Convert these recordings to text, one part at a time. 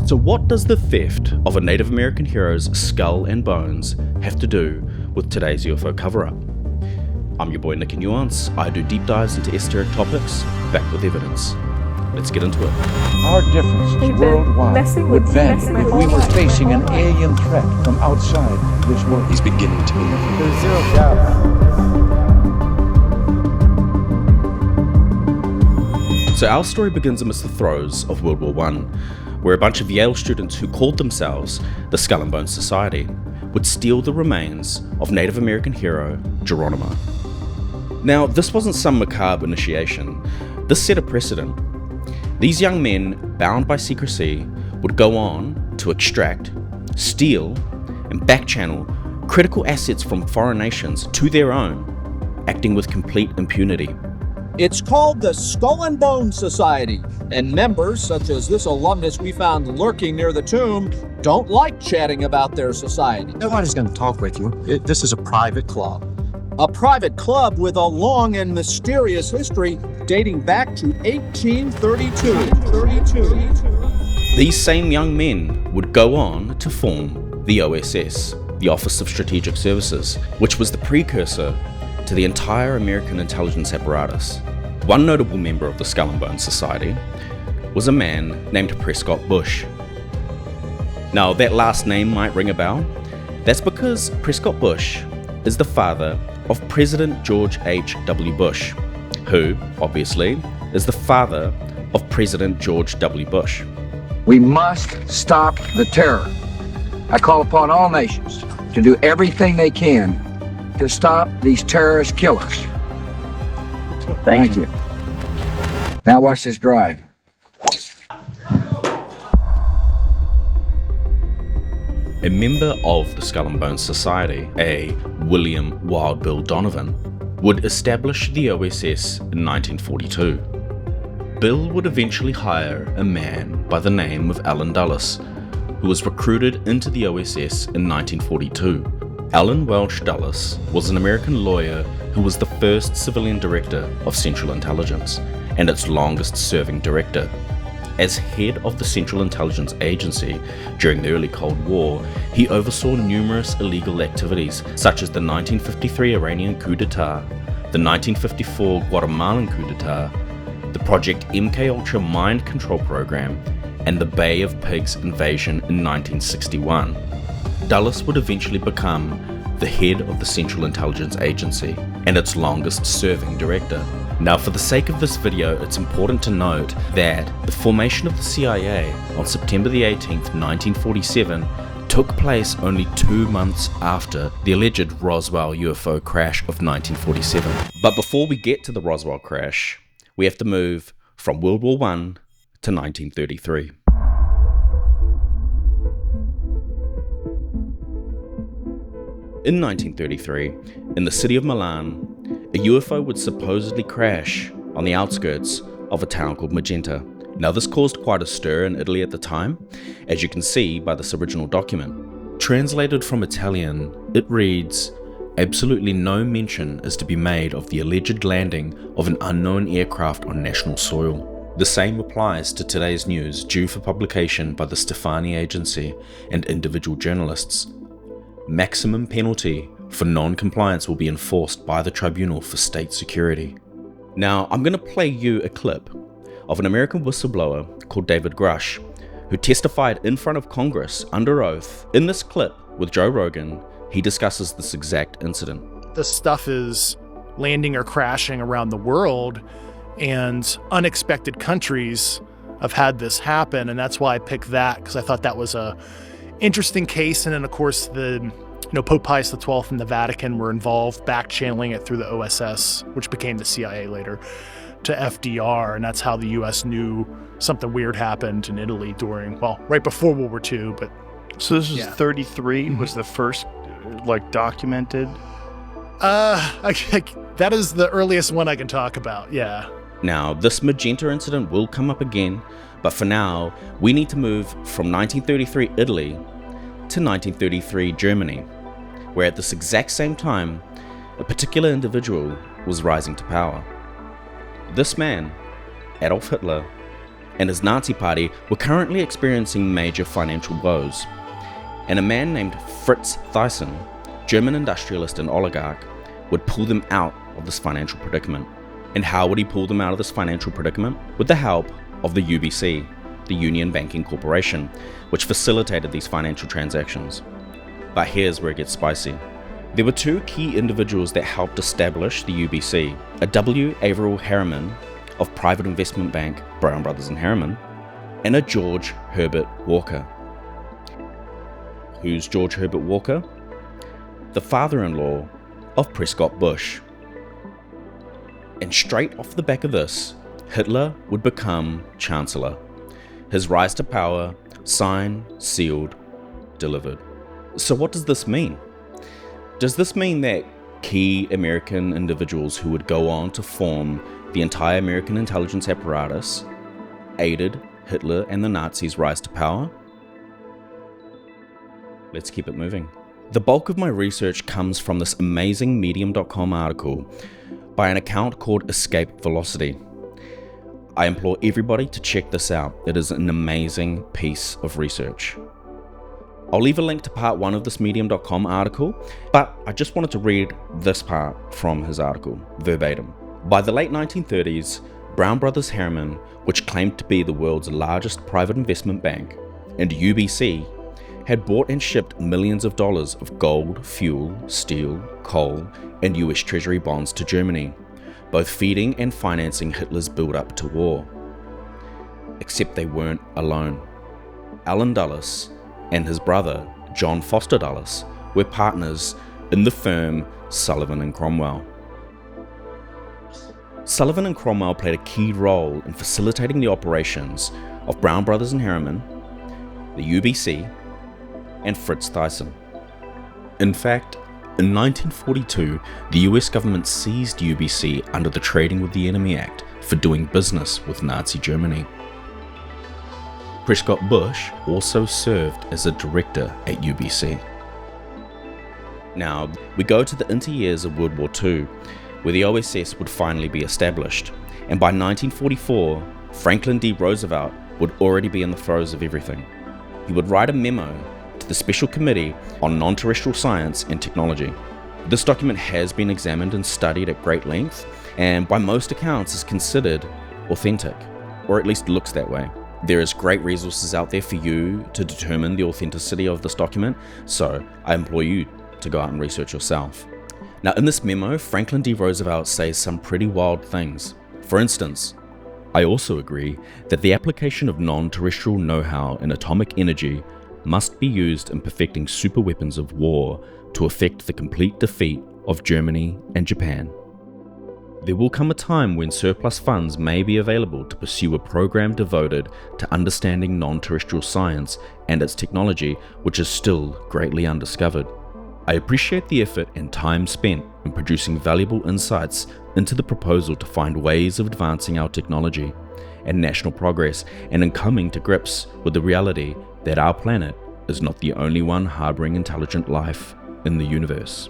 So what does the theft of a Native American hero's skull and bones have to do with today's UFO cover-up? I'm your boy Nick in Nuance. I do deep dives into esoteric topics, back with evidence. Let's get into it. Our differences worldwide would vanish if we were facing an alien threat from outside this world. He's beginning to move. There's zero doubt. So our story begins amidst the throes of World War I, where a bunch of Yale students who called themselves the Skull and Bones Society would steal the remains of Native American hero Geronimo. Now, this wasn't some macabre initiation. This set a precedent. These young men, bound by secrecy, would go on to extract, steal, and backchannel critical assets from foreign nations to their own, acting with complete impunity. It's called the Skull and Bones Society, and members, such as this alumnus we found lurking near the tomb, don't like chatting about their society. Nobody's going to talk with you. This is a private club. A private club with a long and mysterious history dating back to 1832. These same young men would go on to form the OSS, the Office of Strategic Services, which was the precursor to the entire American intelligence apparatus. One notable member of the Skull and Bones Society was a man named Prescott Bush. Now, that last name might ring a bell. That's because Prescott Bush is the father of President George H.W. Bush, who, obviously, is the father of President George W. Bush. We must stop the terror. I call upon all nations to do everything they can to stop these terrorist killers. Thank you. Now watch this drive. A member of the Skull and Bones Society, a William Wild Bill Donovan, would establish the OSS in 1942. Bill would eventually hire a man by the name of Allen Dulles, who was recruited into the OSS in 1942. Allen Welch Dulles was an American lawyer who was the first civilian director of Central Intelligence and its longest-serving director. As head of the Central Intelligence Agency during the early Cold War, he oversaw numerous illegal activities such as the 1953 Iranian coup d'etat, the 1954 Guatemalan coup d'etat, the Project MKUltra mind control program, and the Bay of Pigs invasion in 1961. Dulles would eventually become the head of the Central Intelligence Agency and its longest-serving director. Now, for the sake of this video, it's important to note that the formation of the CIA on September the 18th, 1947 took place only 2 months after the alleged Roswell UFO crash of 1947. But before we get to the Roswell crash, we have to move from World War I to 1933. In 1933, in the city of Milan, a UFO would supposedly crash on the outskirts of a town called Magenta. Now, this caused quite a stir in Italy at the time, as you can see by this original document. Translated from Italian, it reads, "Absolutely no mention is to be made of the alleged landing of an unknown aircraft on national soil." The same applies to today's news due for publication by the Stefani Agency and individual journalists. Maximum penalty for non-compliance will be enforced by the Tribunal for State Security. Now, I'm going to play you a clip of an American whistleblower called David Grush, who testified in front of Congress under oath. In this clip with Joe Rogan, he discusses this exact incident. This stuff is landing or crashing around the world, and unexpected countries have had this happen, and that's why I picked that, because I thought that was a interesting case. And then, of course, Pope Pius XII and the Vatican were involved, back-channeling it through the OSS, which became the CIA later, to FDR, and that's how the U.S. knew something weird happened in Italy right before World War II. But so this was 33 was the first, documented? That is the earliest one I can talk about, yeah. Now, this Magenta incident will come up again, but for now, we need to move from 1933 Italy to 1933 Germany, where at this exact same time, a particular individual was rising to power. This man, Adolf Hitler, and his Nazi party were currently experiencing major financial woes. And a man named Fritz Thyssen, German industrialist and oligarch, would pull them out of this financial predicament. And how would he pull them out of this financial predicament? With the help of the UBC, the Union Banking Corporation, which facilitated these financial transactions. But here's where it gets spicy. There were two key individuals that helped establish the UBC, a W. Averill Harriman of private investment bank Brown Brothers and Harriman, and a George Herbert Walker. Who's George Herbert Walker? The father-in-law of Prescott Bush. And straight off the back of this, Hitler would become Chancellor. His rise to power, signed, sealed, delivered. So what does this mean? Does this mean that key American individuals who would go on to form the entire American intelligence apparatus aided Hitler and the Nazis' rise to power? Let's keep it moving. The bulk of my research comes from this amazing Medium.com article by an account called Escape Velocity. I implore everybody to check this out. It is an amazing piece of research. I'll leave a link to part 1 of this Medium.com article, but I just wanted to read this part from his article, verbatim. By the late 1930s, Brown Brothers Harriman, which claimed to be the world's largest private investment bank, and UBC, had bought and shipped millions of dollars of gold, fuel, steel, coal, and US Treasury bonds to Germany, both feeding and financing Hitler's build-up to war. Except they weren't alone. Allen Dulles and his brother, John Foster Dulles, were partners in the firm Sullivan and Cromwell. Sullivan and Cromwell played a key role in facilitating the operations of Brown Brothers and Harriman, the UBC, and Fritz Thyssen. In fact, in 1942, the US government seized UBC under the Trading with the Enemy Act for doing business with Nazi Germany. Prescott Bush also served as a director at UBC. Now, we go to the interyears of World War II, where the OSS would finally be established, and by 1944, Franklin D. Roosevelt would already be in the throes of everything. He would write a memo to the Special Committee on Non-Terrestrial Science and Technology. This document has been examined and studied at great length, and by most accounts is considered authentic, or at least looks that way. There is great resources out there for you to determine the authenticity of this document, so I implore you to go out and research yourself. Now, in this memo, Franklin D. Roosevelt says some pretty wild things. For instance, I also agree that the application of non-terrestrial know-how in atomic energy must be used in perfecting superweapons of war to effect the complete defeat of Germany and Japan. There will come a time when surplus funds may be available to pursue a program devoted to understanding non-terrestrial science and its technology, which is still greatly undiscovered. I appreciate the effort and time spent in producing valuable insights into the proposal to find ways of advancing our technology and national progress, and in coming to grips with the reality that our planet is not the only one harboring intelligent life in the universe.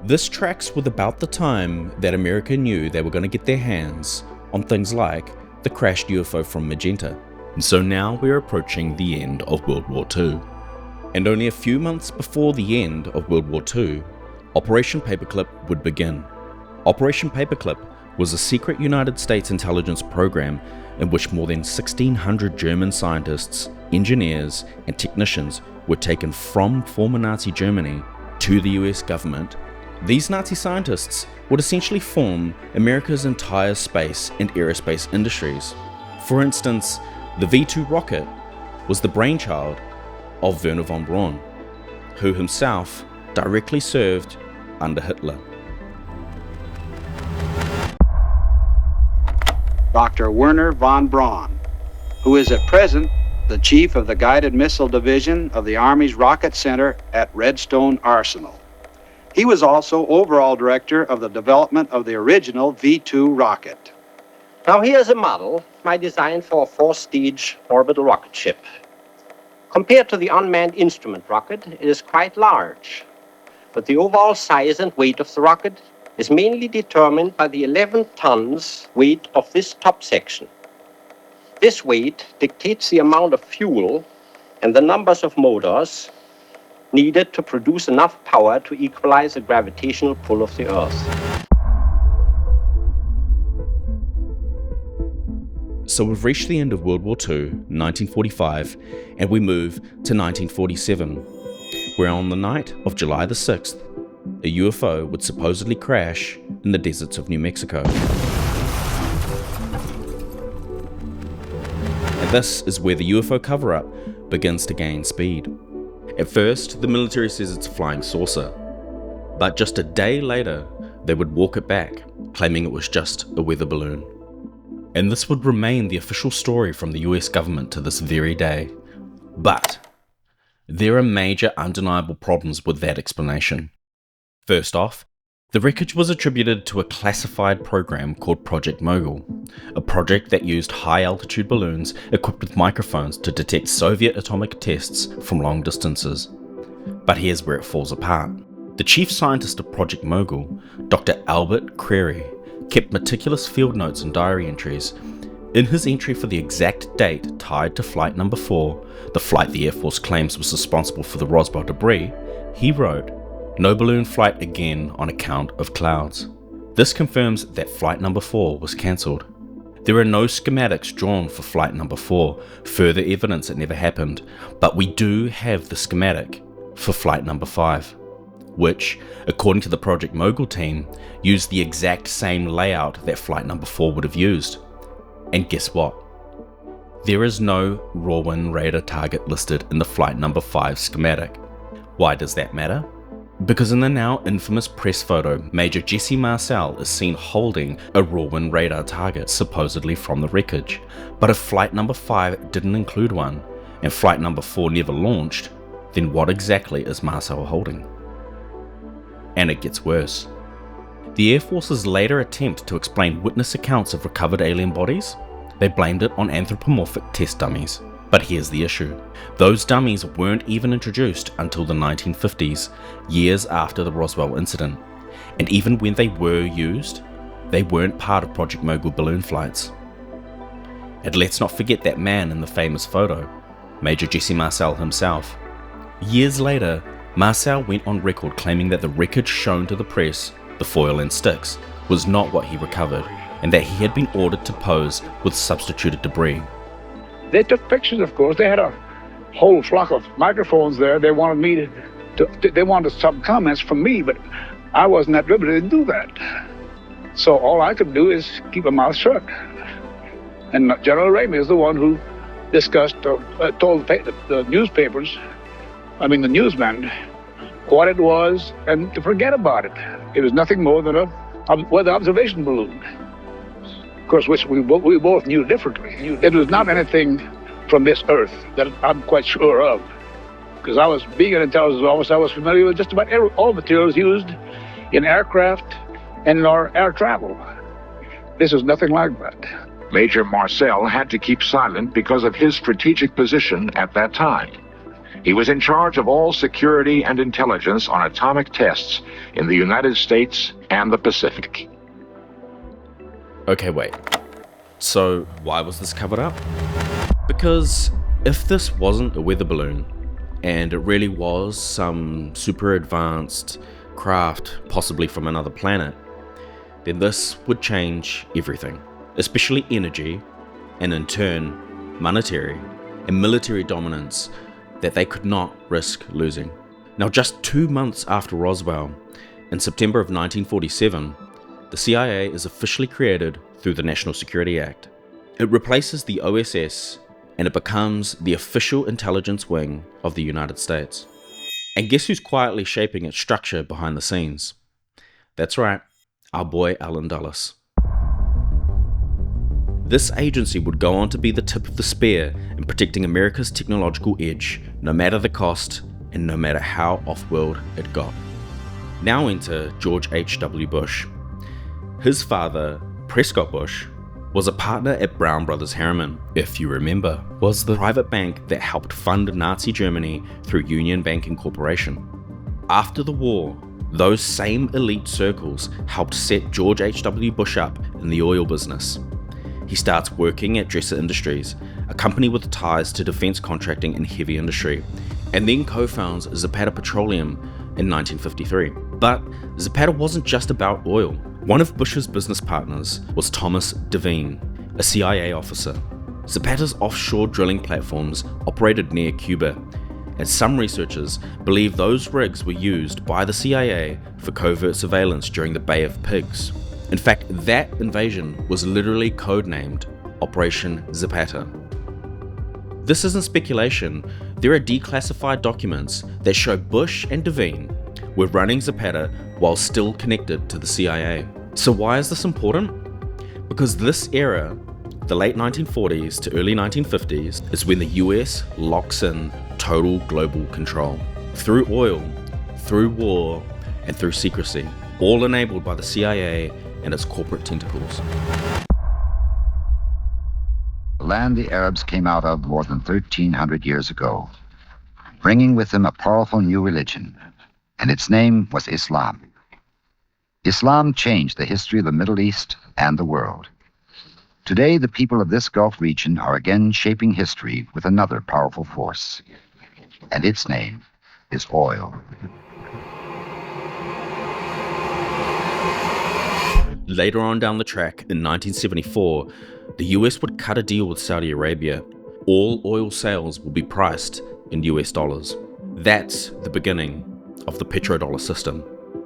This tracks with about the time that America knew they were going to get their hands on things like the crashed UFO from Magenta. And so now we're approaching the end of World War II. And only a few months before the end of World War II, Operation Paperclip would begin. Operation Paperclip was a secret United States intelligence program in which more than 1,600 German scientists, engineers, and technicians were taken from former Nazi Germany to the US government. These Nazi scientists would essentially form America's entire space and aerospace industries. For instance, the V-2 rocket was the brainchild of Werner von Braun, who himself directly served under Hitler. Dr. Werner von Braun, who is at present the chief of the Guided Missile Division of the Army's Rocket Center at Redstone Arsenal. He was also overall director of the development of the original V-2 rocket. Now here's a model I designed for a 4-stage orbital rocket ship. Compared to the unmanned instrument rocket, it is quite large, but the overall size and weight of the rocket is mainly determined by the 11 tons weight of this top section. This weight dictates the amount of fuel and the numbers of motors needed to produce enough power to equalize the gravitational pull of the Earth. So we've reached the end of World War II, 1945, and we move to 1947, where on the night of July the 6th, a UFO would supposedly crash in the deserts of New Mexico. And this is where the UFO cover-up begins to gain speed. At first, the military says it's a flying saucer, but just a day later, they would walk it back, claiming it was just a weather balloon. And this would remain the official story from the US government to this very day. But there are major undeniable problems with that explanation. First off, the wreckage was attributed to a classified program called Project Mogul, a project that used high-altitude balloons equipped with microphones to detect Soviet atomic tests from long distances. But here's where it falls apart. The chief scientist of Project Mogul, Dr. Albert Creary, kept meticulous field notes and diary entries. In his entry for the exact date tied to flight number 4, the flight the Air Force claims was responsible for the Roswell debris, he wrote, "No balloon flight again on account of clouds." This confirms that flight number 4 was cancelled. There are no schematics drawn for flight number 4, further evidence it never happened, but we do have the schematic for flight number 5. Which, according to the Project Mogul team, used the exact same layout that flight number 4 would have used. And guess what? There is no Roswell radar target listed in the flight number 5 schematic. Why does that matter? Because in the now infamous press photo, Major Jesse Marcel is seen holding a Roswell radar target supposedly from the wreckage. But if flight number 5 didn't include one, and flight number 4 never launched, then what exactly is Marcel holding? And it gets worse. The Air Force's later attempt to explain witness accounts of recovered alien bodies, they blamed it on anthropomorphic test dummies. But here's the issue. Those dummies weren't even introduced until the 1950s, years after the Roswell incident. And even when they were used, they weren't part of Project Mogul balloon flights. And let's not forget that man in the famous photo, Major Jesse Marcel himself. Years later, Marcel went on record claiming that the wreckage shown to the press, the foil and sticks, was not what he recovered, and that he had been ordered to pose with substituted debris. They took pictures, of course. They had a whole flock of microphones there. They wanted me they wanted some comments from me, but I wasn't at liberty to do that. So all I could do is keep my mouth shut. And General Ramey is the one who discussed, told the newspapers, the newsmen, what it was and to forget about it. It was nothing more than a weather observation balloon. Of course, which we both knew differently. It was not anything from this earth that I'm quite sure of. Because being an intelligence officer, I was familiar with just about all materials used in aircraft and in our air travel. This is nothing like that. Major Marcel had to keep silent because of his strategic position at that time. He was in charge of all security and intelligence on atomic tests in the United States and the Pacific. Okay, wait. So why was this covered up? Because if this wasn't a weather balloon, and it really was some super advanced craft, possibly from another planet, then this would change everything, especially energy, and in turn, monetary and military dominance that they could not risk losing. Now, just 2 months after Roswell, in September of 1947, the CIA is officially created through the National Security Act. It replaces the OSS and it becomes the official intelligence wing of the United States. And guess who's quietly shaping its structure behind the scenes? That's right, our boy Allen Dulles. This agency would go on to be the tip of the spear in protecting America's technological edge, no matter the cost and no matter how off-world it got. Now enter George H.W. Bush. His father, Prescott Bush, was a partner at Brown Brothers Harriman, if you remember, was the private bank that helped fund Nazi Germany through Union Banking Corporation. After the war, those same elite circles helped set George H.W. Bush up in the oil business. he starts working at Dresser Industries, a company with ties to defense contracting and heavy industry, and then co-founds Zapata Petroleum in 1953. But Zapata wasn't just about oil. One of Bush's business partners was Thomas Devine, a CIA officer. Zapata's offshore drilling platforms operated near Cuba, and some researchers believe those rigs were used by the CIA for covert surveillance during the Bay of Pigs. In fact, that invasion was literally codenamed Operation Zapata. This isn't speculation. There are declassified documents that show Bush and Devine were running Zapata while still connected to the CIA. So why is this important? Because this era, the late 1940s to early 1950s, is when the US locks in total global control. Through oil, through war, and through secrecy, all enabled by the CIA and its corporate tentacles. The land the Arabs came out of more than 1,300 years ago, bringing with them a powerful new religion, and its name was Islam. Islam changed the history of the Middle East and the world. Today, the people of this Gulf region are again shaping history with another powerful force, and its name is oil. Later on down the track, in 1974, the US would cut a deal with Saudi Arabia. All oil sales will be priced in US dollars. That's the beginning of the petrodollar system.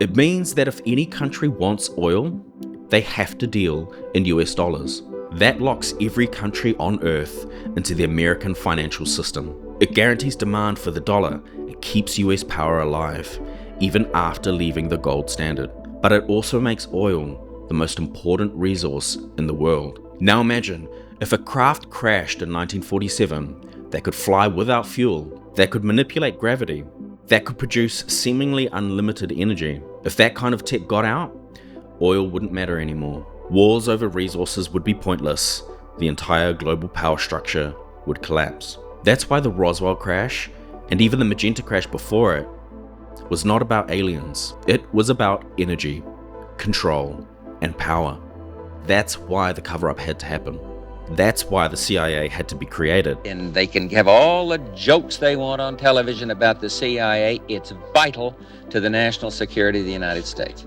It means that if any country wants oil, they have to deal in US dollars. That locks every country on Earth into the American financial system. It guarantees demand for the dollar and keeps US power alive, even after leaving the gold standard. But it also makes oil the most important resource in the world. Now imagine if a craft crashed in 1947 that could fly without fuel, that could manipulate gravity, that could produce seemingly unlimited energy. If that kind of tech got out, oil wouldn't matter anymore. Wars over resources would be pointless. The entire global power structure would collapse. That's why the Roswell crash, and even the Magenta crash before it, was not about aliens. It was about energy, control, and power. That's why the cover-up had to happen. That's why the CIA had to be created. And they can have all the jokes they want on television about the CIA. It's vital to the national security of the United States.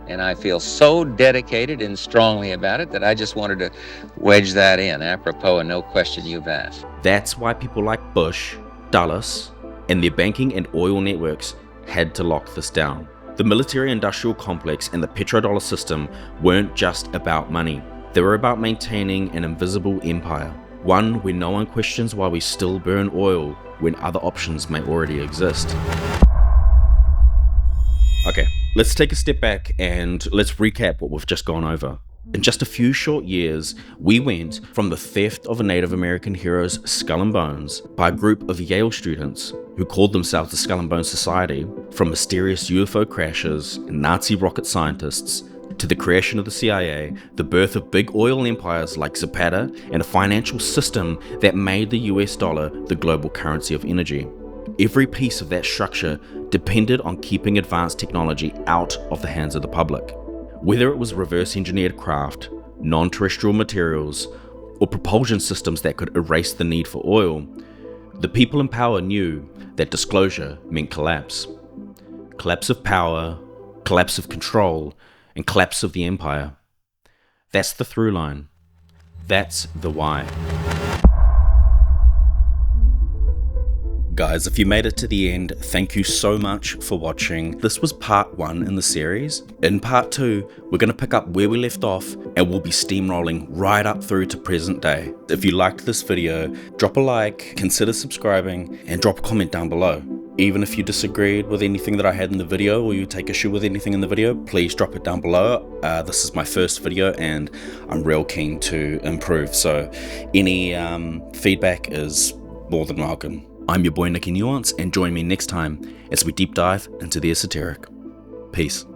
And I feel so dedicated and strongly about it that I just wanted to wedge that in, apropos of no question you've asked. That's why people like Bush, Dulles, and their banking and oil networks had to lock this down. The military-industrial complex and the petrodollar system weren't just about money. They were about maintaining an invisible empire, one where no one questions why we still burn oil when other options may already exist. Okay, let's take a step back and let's recap what we've just gone over. In just a few short years, we went from the theft of a Native American hero's skull and bones by a group of Yale students who called themselves the Skull and Bones Society, from mysterious UFO crashes and Nazi rocket scientists, to the creation of the CIA, the birth of big oil empires like Zapata, and a financial system that made the US dollar the global currency of energy. Every piece of that structure depended on keeping advanced technology out of the hands of the public. Whether it was reverse-engineered craft, non-terrestrial materials, or propulsion systems that could erase the need for oil, the people in power knew that disclosure meant collapse. Collapse of power, collapse of control, and collapse of the empire. That's the through line. That's the why. Guys, if you made it to the end, thank you so much for watching. This was part 1 in the series. In part 2, we're going to pick up where we left off and we'll be steamrolling right up through to present day. If you liked this video, drop a like, consider subscribing, and drop a comment down below. Even if you disagreed with anything that I had in the video or you take issue with anything in the video, please drop it down below. This is my first video and I'm real keen to improve, so any feedback is more than welcome. I'm your boy Nicky Nuance, and join me next time as we deep dive into the esoteric. Peace.